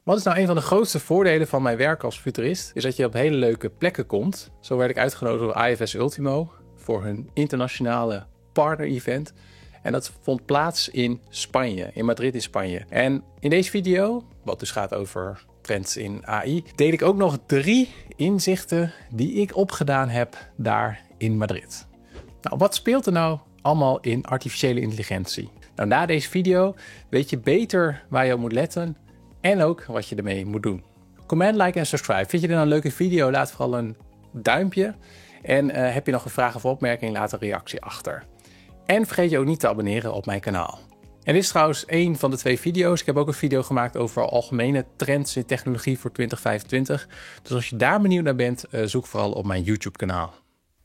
Wat is nou een van de grootste voordelen van mijn werk als futurist? Is dat je op hele leuke plekken komt. Zo werd ik uitgenodigd door IFS Ultimo voor hun internationale partner-event. En dat vond plaats in Spanje, in Madrid in Spanje. En in deze video, wat dus gaat over trends in AI, deel ik ook nog 3 inzichten die ik opgedaan heb daar in Madrid. Nou, wat speelt er nou allemaal in artificiële intelligentie? Nou, na deze video weet je beter waar je op moet letten en ook wat je ermee moet doen. Comment, like en subscribe. Vind je dit nou een leuke video? Laat vooral een duimpje. En heb je nog een vraag of opmerking? Laat een reactie achter. En vergeet je ook niet te abonneren op mijn kanaal. En dit is trouwens één van de 2 video's. Ik heb ook een video gemaakt over algemene trends in technologie voor 2025. Dus als je daar benieuwd naar bent, zoek vooral op mijn YouTube kanaal.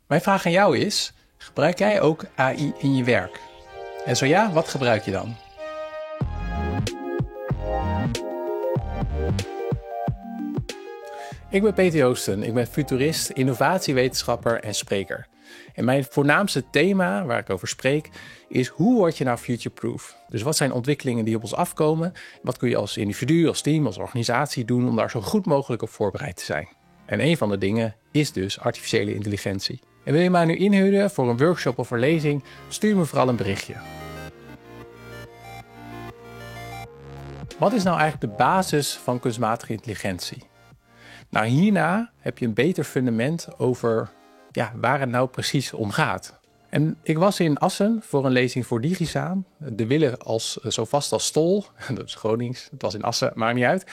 Mijn vraag aan jou is, gebruik jij ook AI in je werk? En zo ja, wat gebruik je dan? Ik ben Peter Joosten, ik ben futurist, innovatiewetenschapper en spreker. En mijn voornaamste thema waar ik over spreek is hoe word je nou future-proof? Dus wat zijn ontwikkelingen die op ons afkomen? Wat kun je als individu, als team, als organisatie doen om daar zo goed mogelijk op voorbereid te zijn? En een van de dingen is dus artificiële intelligentie. En wil je mij nu inhuren voor een workshop of een lezing? Stuur me vooral een berichtje. Wat is nou eigenlijk de basis van kunstmatige intelligentie? Nou, hierna heb je een beter fundament over waar het nou precies om gaat. En ik was in Assen voor een lezing voor DigiSaam. De Wille als zo vast als stol. Dat is Gronings, het was in Assen, maakt niet uit.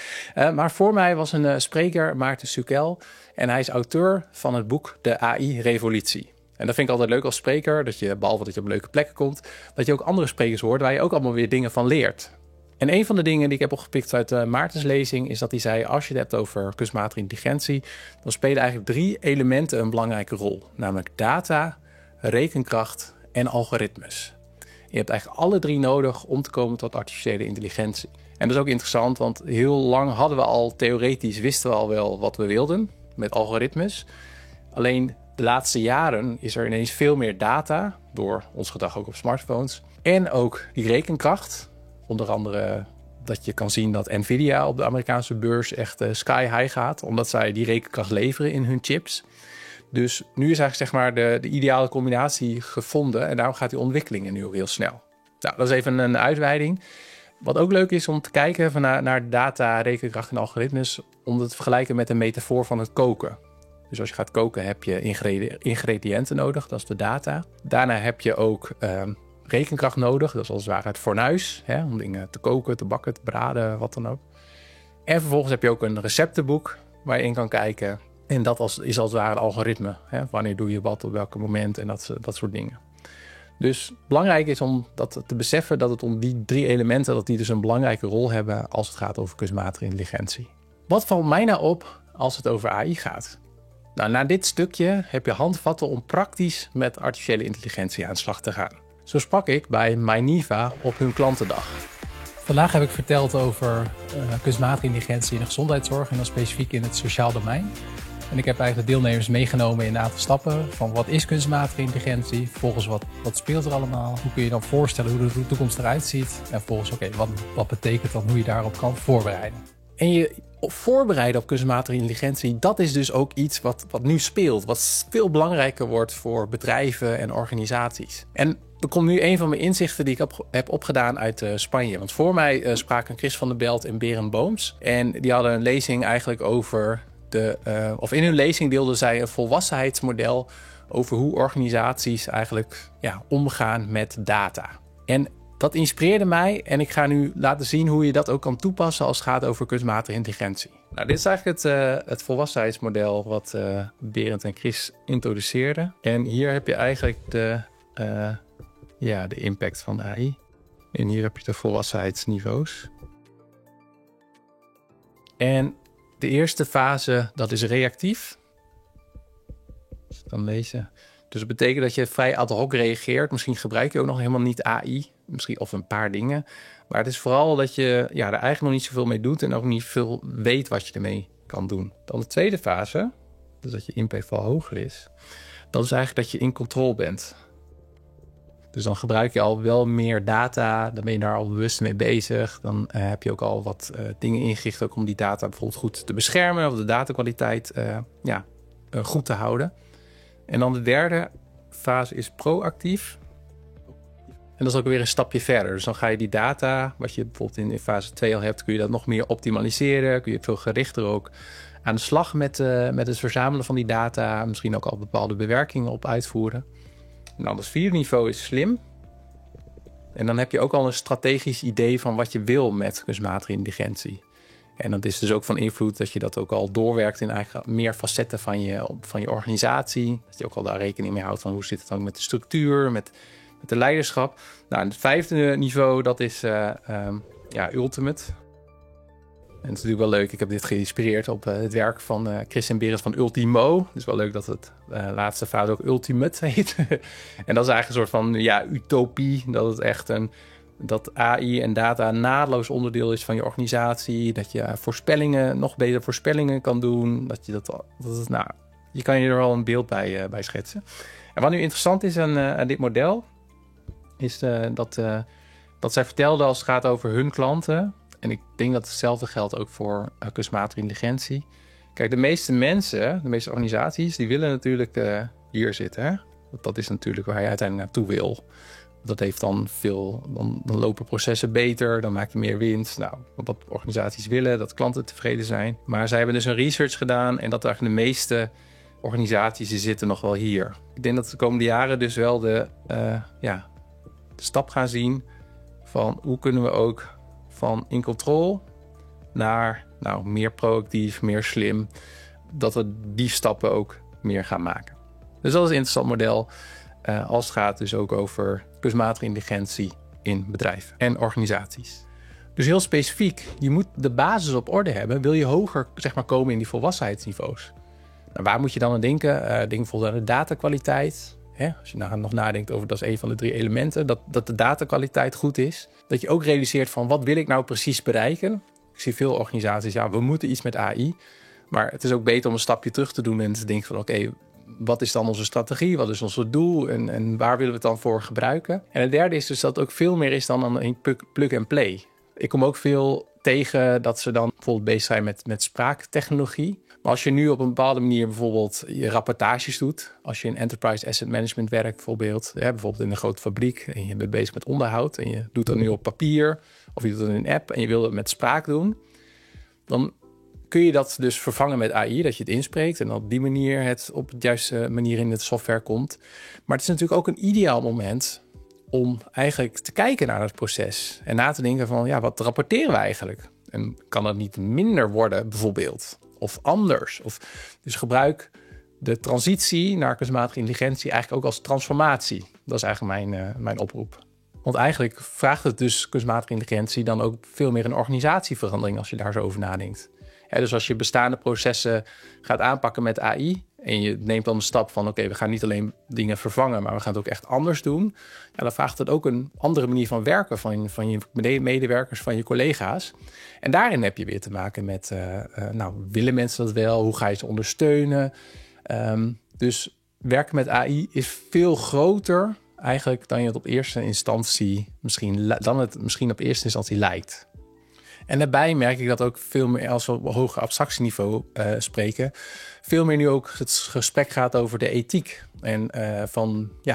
Maar voor mij was een spreker, Maarten Sukel. En hij is auteur van het boek De AI-revolutie. En dat vind ik altijd leuk als spreker, dat je, behalve dat je op leuke plekken komt, dat je ook andere sprekers hoort waar je ook allemaal weer dingen van leert. En een van de dingen die ik heb opgepikt uit Maartens lezing is dat hij zei, als je het hebt over kunstmatige intelligentie, dan spelen eigenlijk 3 elementen een belangrijke rol. Namelijk data, rekenkracht en algoritmes. Je hebt eigenlijk alle 3 nodig om te komen tot artificiële intelligentie. En dat is ook interessant, want heel lang hadden we al theoretisch, wisten we al wel wat we wilden met algoritmes. Alleen de laatste jaren is er ineens veel meer data, door ons gedrag ook op smartphones. En ook die rekenkracht. Onder andere dat je kan zien dat Nvidia op de Amerikaanse beurs echt sky high gaat. Omdat zij die rekenkracht leveren in hun chips. Dus nu is eigenlijk zeg maar de ideale combinatie gevonden. En daarom gaat die ontwikkelingen nu ook heel snel. Nou, dat is even een uitweiding. Wat ook leuk is om te kijken naar data, rekenkracht en algoritmes. Om het te vergelijken met een metafoor van het koken. Dus als je gaat koken heb je ingrediënten nodig. Dat is de data. Daarna heb je ook rekenkracht nodig, dat is als het ware het fornuis, om dingen te koken, te bakken, te braden, wat dan ook. En vervolgens heb je ook een receptenboek waar je in kan kijken. En dat is als het ware een algoritme. Wanneer doe je wat, op welk moment en dat soort dingen. Dus belangrijk is om dat te beseffen dat het om die 3 elementen, dat die dus een belangrijke rol hebben als het gaat over kunstmatige intelligentie. Wat valt mij nou op als het over AI gaat? Nou, na dit stukje heb je handvatten om praktisch met artificiële intelligentie aan de slag te gaan. Zo sprak ik bij Myniva op hun klantendag. Vandaag heb ik verteld over kunstmatige intelligentie in de gezondheidszorg en dan specifiek in het sociaal domein. En ik heb eigenlijk de deelnemers meegenomen in een aantal stappen van wat is kunstmatige intelligentie, vervolgens wat speelt er allemaal, hoe kun je dan voorstellen hoe de toekomst eruit ziet en vervolgens wat betekent dan hoe je daarop kan voorbereiden. En je voorbereiden op kunstmatige intelligentie, dat is dus ook iets wat nu speelt, wat veel belangrijker wordt voor bedrijven en organisaties. En er komt nu een van mijn inzichten die ik heb opgedaan uit Spanje. Want voor mij spraken Chris van der Belt en Berend Booms. En die hadden een lezing eigenlijk over in hun lezing deelden zij een volwassenheidsmodel over hoe organisaties eigenlijk omgaan met data. En dat inspireerde mij en ik ga nu laten zien hoe je dat ook kan toepassen als het gaat over kunstmatige intelligentie. Nou, dit is eigenlijk het volwassenheidsmodel wat Berend en Chris introduceerden. En hier heb je eigenlijk de impact van AI. En hier heb je de volwassenheidsniveaus. En de eerste fase, dat is reactief. Als je dan lezen. Dus dat betekent dat je vrij ad hoc reageert. Misschien gebruik je ook nog helemaal niet AI. Misschien of een paar dingen. Maar het is vooral dat je er eigenlijk nog niet zoveel mee doet. En ook niet veel weet wat je ermee kan doen. Dan de tweede fase. Dus dat je impact wel hoger is. Dat is eigenlijk dat je in controle bent. Dus dan gebruik je al wel meer data, dan ben je daar al bewust mee bezig. Dan heb je ook al wat dingen ingericht ook om die data bijvoorbeeld goed te beschermen of de datakwaliteit goed te houden. En dan de derde fase is proactief. En dat is ook weer een stapje verder. Dus dan ga je die data, wat je bijvoorbeeld in fase 2 al hebt, kun je dat nog meer optimaliseren. Kun je veel gerichter ook aan de slag met het verzamelen van die data. Misschien ook al bepaalde bewerkingen op uitvoeren. En dan het vierde niveau is slim. En dan heb je ook al een strategisch idee van wat je wil met kunstmatige intelligentie. En dat is dus ook van invloed dat je dat ook al doorwerkt in eigenlijk meer facetten van je organisatie. Dat je ook al daar rekening mee houdt van hoe zit het dan met de structuur, met de leiderschap. Nou, het vijfde niveau, dat is Ultimate. En het is natuurlijk wel leuk. Ik heb dit geïnspireerd op het werk van Chris en Berend van Ultimo. Het is wel leuk dat het laatste fase ook Ultimate heet. En dat is eigenlijk een soort van utopie. Dat het echt dat AI en data een naadloos onderdeel is van je organisatie. Dat je nog betere voorspellingen kan doen. Je kan je er wel een beeld bij schetsen. En wat nu interessant is aan dit model, is dat zij vertelde als het gaat over hun klanten. En ik denk dat hetzelfde geldt ook voor kunstmatige intelligentie. Kijk, de meeste mensen, de meeste organisaties, die willen natuurlijk hier zitten. Hè? Dat is natuurlijk waar je uiteindelijk naartoe wil. Dat heeft dan dan lopen processen beter, dan maak je meer winst. Nou, wat organisaties willen, dat klanten tevreden zijn. Maar zij hebben dus een research gedaan en dat eigenlijk de meeste organisaties die zitten nog wel hier. Ik denk dat de komende jaren dus wel de stap gaan zien van hoe kunnen we ook van in control naar meer proactief, meer slim, dat we die stappen ook meer gaan maken. Dus dat is een interessant model als het gaat dus ook over kunstmatige intelligentie in bedrijven en organisaties. Dus heel specifiek, je moet de basis op orde hebben, wil je hoger komen in die volwassenheidsniveaus. Nou, waar moet je dan aan denken? Denk bijvoorbeeld aan de datakwaliteit. Als je nog nadenkt over, dat is een van de 3 elementen, dat de datakwaliteit goed is. Dat je ook realiseert van wat wil ik nou precies bereiken. Ik zie veel organisaties, we moeten iets met AI. Maar het is ook beter om een stapje terug te doen en te denken van oké, wat is dan onze strategie? Wat is ons doel? En waar willen we het dan voor gebruiken? En het derde is dus dat het ook veel meer is dan een plug and play. Ik kom ook veel tegen dat ze dan bijvoorbeeld bezig zijn met spraaktechnologie. Maar als je nu op een bepaalde manier bijvoorbeeld je rapportages doet, als je in enterprise asset management werkt bijvoorbeeld in een grote fabriek en je bent bezig met onderhoud en je doet dat nu op papier of je doet het in een app en je wil het met spraak doen, dan kun je dat dus vervangen met AI, dat je het inspreekt en op die manier het op de juiste manier in het software komt. Maar het is natuurlijk ook een ideaal moment om eigenlijk te kijken naar het proces en na te denken van wat rapporteren we eigenlijk? En kan dat niet minder worden bijvoorbeeld? Of anders? Dus gebruik de transitie naar kunstmatige intelligentie eigenlijk ook als transformatie. Dat is eigenlijk mijn oproep. Want eigenlijk vraagt het dus kunstmatige intelligentie dan ook veel meer een organisatieverandering als je daar zo over nadenkt. Dus als je bestaande processen gaat aanpakken met AI en je neemt dan de stap van oké, we gaan niet alleen dingen vervangen, maar we gaan het ook echt anders doen. Dan vraagt het ook een andere manier van werken van je medewerkers, van je collega's. En daarin heb je weer te maken met, willen mensen dat wel? Hoe ga je ze ondersteunen? Dus werken met AI is veel groter eigenlijk dan je het op eerste instantie misschien op eerste instantie lijkt. En daarbij merk ik dat ook veel meer, als we op een hoger abstractieniveau spreken, veel meer nu ook het gesprek gaat over de ethiek. En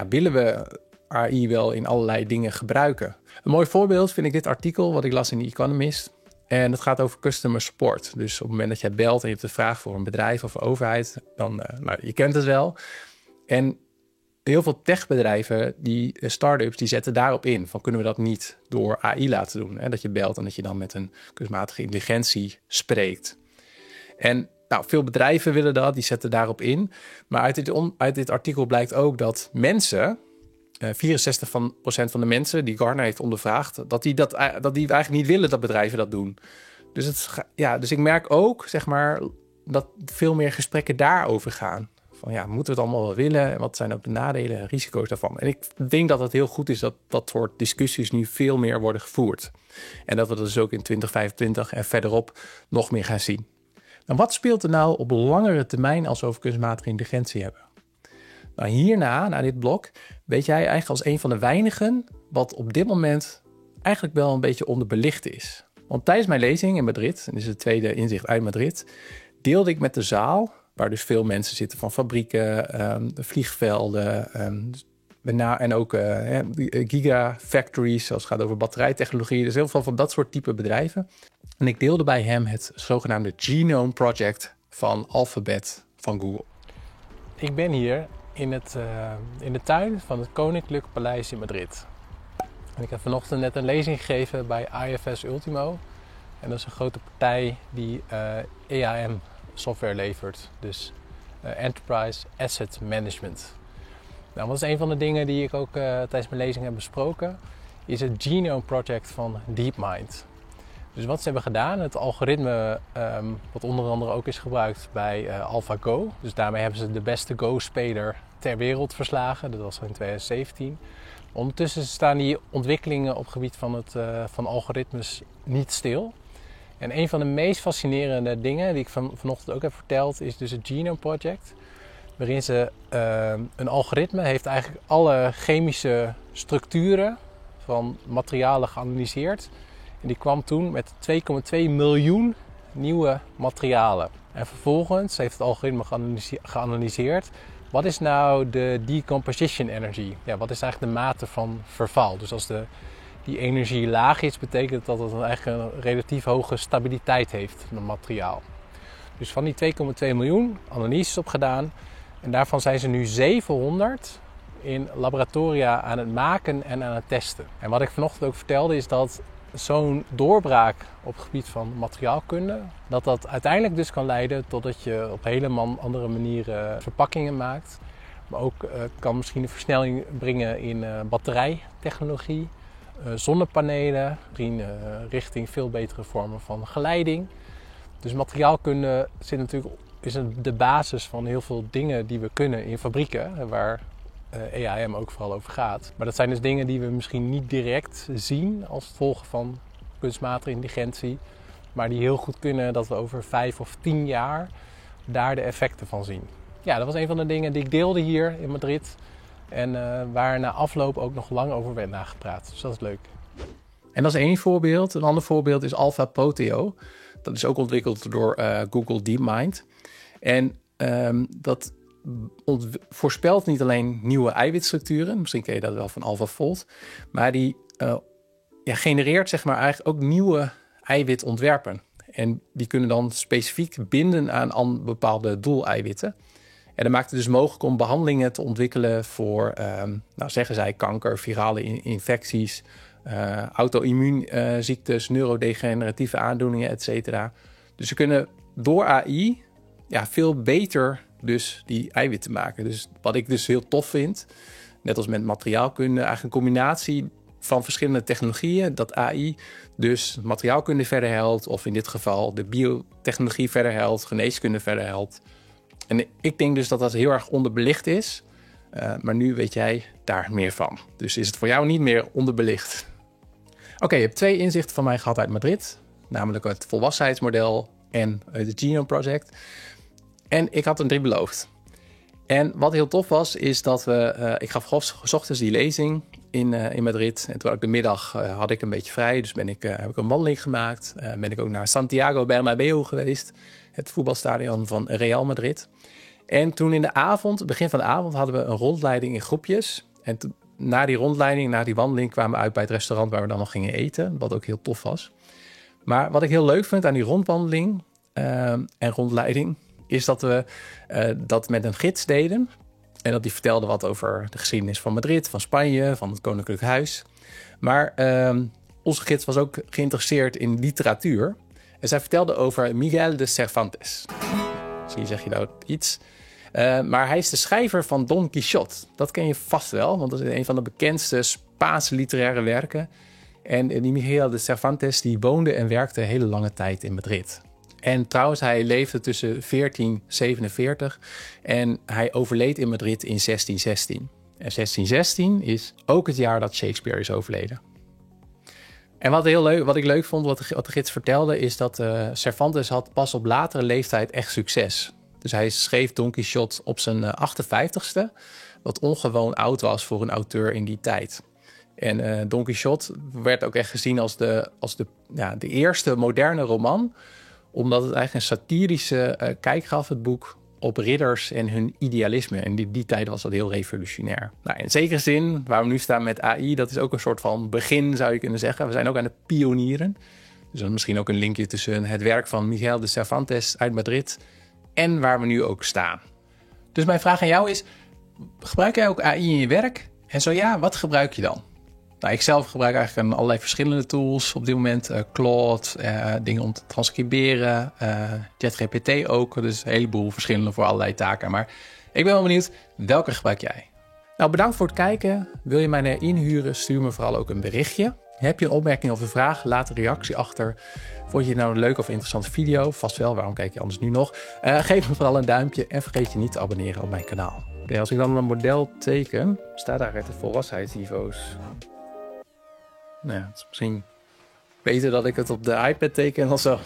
willen we AI wel in allerlei dingen gebruiken? Een mooi voorbeeld vind ik dit artikel wat ik las in The Economist. En dat gaat over customer support. Dus op het moment dat jij belt en je hebt een vraag voor een bedrijf of een overheid, dan, je kent het wel. En heel veel techbedrijven, die start-ups, die zetten daarop in. Van kunnen we dat niet door AI laten doen? Hè? Dat je belt en dat je dan met een kunstmatige intelligentie spreekt. En veel bedrijven willen dat, die zetten daarop in. Maar uit dit artikel blijkt ook dat mensen, 64% van de mensen die Gartner heeft ondervraagd, dat die eigenlijk niet willen dat bedrijven dat doen. Dus ik merk ook, dat veel meer gesprekken daarover gaan. Van moeten we het allemaal wel willen? En wat zijn ook de nadelen en risico's daarvan? En ik denk dat het heel goed is dat dat soort discussies nu veel meer worden gevoerd. En dat we dat dus ook in 2025 en verderop nog meer gaan zien. Nou, wat speelt er nou op langere termijn als we over kunstmatige intelligentie hebben? Nou, hierna, na dit blok, weet jij eigenlijk als een van de weinigen wat op dit moment eigenlijk wel een beetje onderbelicht is. Want tijdens mijn lezing in Madrid, en dit is het tweede inzicht uit Madrid, deelde ik met de zaal, waar dus veel mensen zitten van fabrieken, vliegvelden en ook gigafactories, zoals het gaat over batterijtechnologie. Dus heel veel van dat soort type bedrijven. En ik deelde bij hem het zogenaamde Genome Project van Alphabet van Google. Ik ben hier in de tuin van het Koninklijk Paleis in Madrid. En ik heb vanochtend net een lezing gegeven bij IFS Ultimo. En dat is een grote partij die EAM software levert. Dus Enterprise Asset Management. Nou, wat is een van de dingen die ik ook tijdens mijn lezing heb besproken, is het Genome Project van DeepMind. Dus wat ze hebben gedaan, het algoritme wat onder andere ook is gebruikt bij AlphaGo. Dus daarmee hebben ze de beste Go-speler ter wereld verslagen. Dat was in 2017. Ondertussen staan die ontwikkelingen op het gebied van algoritmes niet stil. En een van de meest fascinerende dingen die ik vanochtend ook heb verteld, is dus het Genome Project. Waarin ze een algoritme heeft eigenlijk alle chemische structuren van materialen geanalyseerd. En die kwam toen met 2,2 miljoen nieuwe materialen. En vervolgens heeft het algoritme geanalyseerd. Wat is nou de decomposition energy? Ja, wat is eigenlijk de mate van verval? Dus als die energie laag is, betekent dat het eigenlijk een relatief hoge stabiliteit heeft, het materiaal. Dus van die 2,2 miljoen analyses op gedaan. En daarvan zijn ze nu 700 in laboratoria aan het maken en aan het testen. En wat ik vanochtend ook vertelde is dat zo'n doorbraak op het gebied van materiaalkunde, dat uiteindelijk dus kan leiden tot dat je op hele andere manieren verpakkingen maakt. Maar ook kan misschien een versnelling brengen in batterijtechnologie, zonnepanelen, richting veel betere vormen van geleiding. Dus materiaalkunde is de basis van heel veel dingen die we kunnen in fabrieken, waar EAM ook vooral over gaat. Maar dat zijn dus dingen die we misschien niet direct zien als gevolg van kunstmatige intelligentie, maar die heel goed kunnen dat we over 5 of 10 jaar daar de effecten van zien. Ja, dat was een van de dingen die ik deelde hier in Madrid en waar na afloop ook nog lang over werd nagepraat. Dus dat is leuk. En dat is één voorbeeld. Een ander voorbeeld is Alpha Poteo. Dat is ook ontwikkeld door Google DeepMind. En dat voorspelt niet alleen nieuwe eiwitstructuren, misschien ken je dat wel van AlphaFold, maar die genereert zeg maar eigenlijk ook nieuwe eiwitontwerpen. En die kunnen dan specifiek binden aan bepaalde doeleiwitten. En dat maakt het dus mogelijk om behandelingen te ontwikkelen voor, zeggen zij, kanker, virale infecties, auto-immuunziektes, neurodegeneratieve aandoeningen, etc. Dus ze kunnen door AI veel beter dus die eiwitten maken. Dus wat ik dus heel tof vind, net als met materiaalkunde, eigenlijk een combinatie van verschillende technologieën, dat AI dus materiaalkunde verder helpt, of in dit geval de biotechnologie verder helpt, geneeskunde verder helpt. En ik denk dus dat dat heel erg onderbelicht is, maar nu weet jij daar meer van. Dus is het voor jou niet meer onderbelicht. Oké, je hebt 2 inzichten van mij gehad uit Madrid, namelijk het volwassenheidsmodel en het Genome Project. En ik had een 3 beloofd. En wat heel tof was, is dat ik gaf 's ochtends die lezing in Madrid. En toen had ik de middag had ik een beetje vrij. Dus heb ik een wandeling gemaakt. Ben ik ook naar Santiago Bernabéu geweest. Het voetbalstadion van Real Madrid. En toen in de avond, begin van de avond, hadden we een rondleiding in groepjes. En na die rondleiding, na die wandeling, kwamen we uit bij het restaurant waar we dan nog gingen eten. Wat ook heel tof was. Maar wat ik heel leuk vind aan die rondwandeling en rondleiding, is dat we dat met een gids deden. En dat die vertelde wat over de geschiedenis van Madrid, van Spanje, van het Koninklijk Huis. Maar onze gids was ook geïnteresseerd in literatuur. En zij vertelde over Miguel de Cervantes. Misschien zeg je nou iets. Maar hij is de schrijver van Don Quixote. Dat ken je vast wel, want dat is een van de bekendste Spaanse literaire werken. En die Miguel de Cervantes die woonde en werkte een hele lange tijd in Madrid. En trouwens, hij leefde tussen 1447 en hij overleed in Madrid in 1616. En 1616 is ook het jaar dat Shakespeare is overleden. En wat ik leuk vond, wat de gids vertelde, is dat Cervantes had pas op latere leeftijd echt succes. Dus hij schreef Don Quixote op zijn 58ste, wat ongewoon oud was voor een auteur in die tijd. En Don Quixote werd ook echt gezien als de eerste moderne roman, omdat het eigenlijk een satirische kijk gaf, het boek, op ridders en hun idealisme. En in die tijd was dat heel revolutionair. Nou, in zekere zin, waar we nu staan met AI, dat is ook een soort van begin, zou je kunnen zeggen. We zijn ook aan het pionieren. Dus dan misschien ook een linkje tussen het werk van Miguel de Cervantes uit Madrid en waar we nu ook staan. Dus mijn vraag aan jou is, gebruik jij ook AI in je werk? En zo ja, wat gebruik je dan? Nou, ik zelf gebruik eigenlijk allerlei verschillende tools op dit moment. Claude, dingen om te transcriberen, ChatGPT ook. Dus een heleboel verschillende voor allerlei taken. Maar ik ben wel benieuwd, welke gebruik jij? Nou, bedankt voor het kijken. Wil je mij inhuren, stuur me vooral ook een berichtje. Heb je een opmerking of een vraag, laat een reactie achter. Vond je het nou een leuke of interessante video? Vast wel, waarom kijk je anders nu nog? Geef me vooral een duimpje en vergeet je niet te abonneren op mijn kanaal. Oké, als ik dan een model teken, staat daar de volwassenheidsniveaus. Nou ja, het is misschien beter dat ik het op de iPad teken of zo.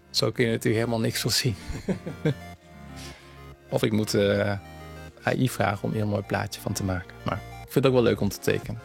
Zo kun je natuurlijk helemaal niks van zien. Of ik moet AI vragen om hier een mooi plaatje van te maken. Maar ik vind het ook wel leuk om te tekenen.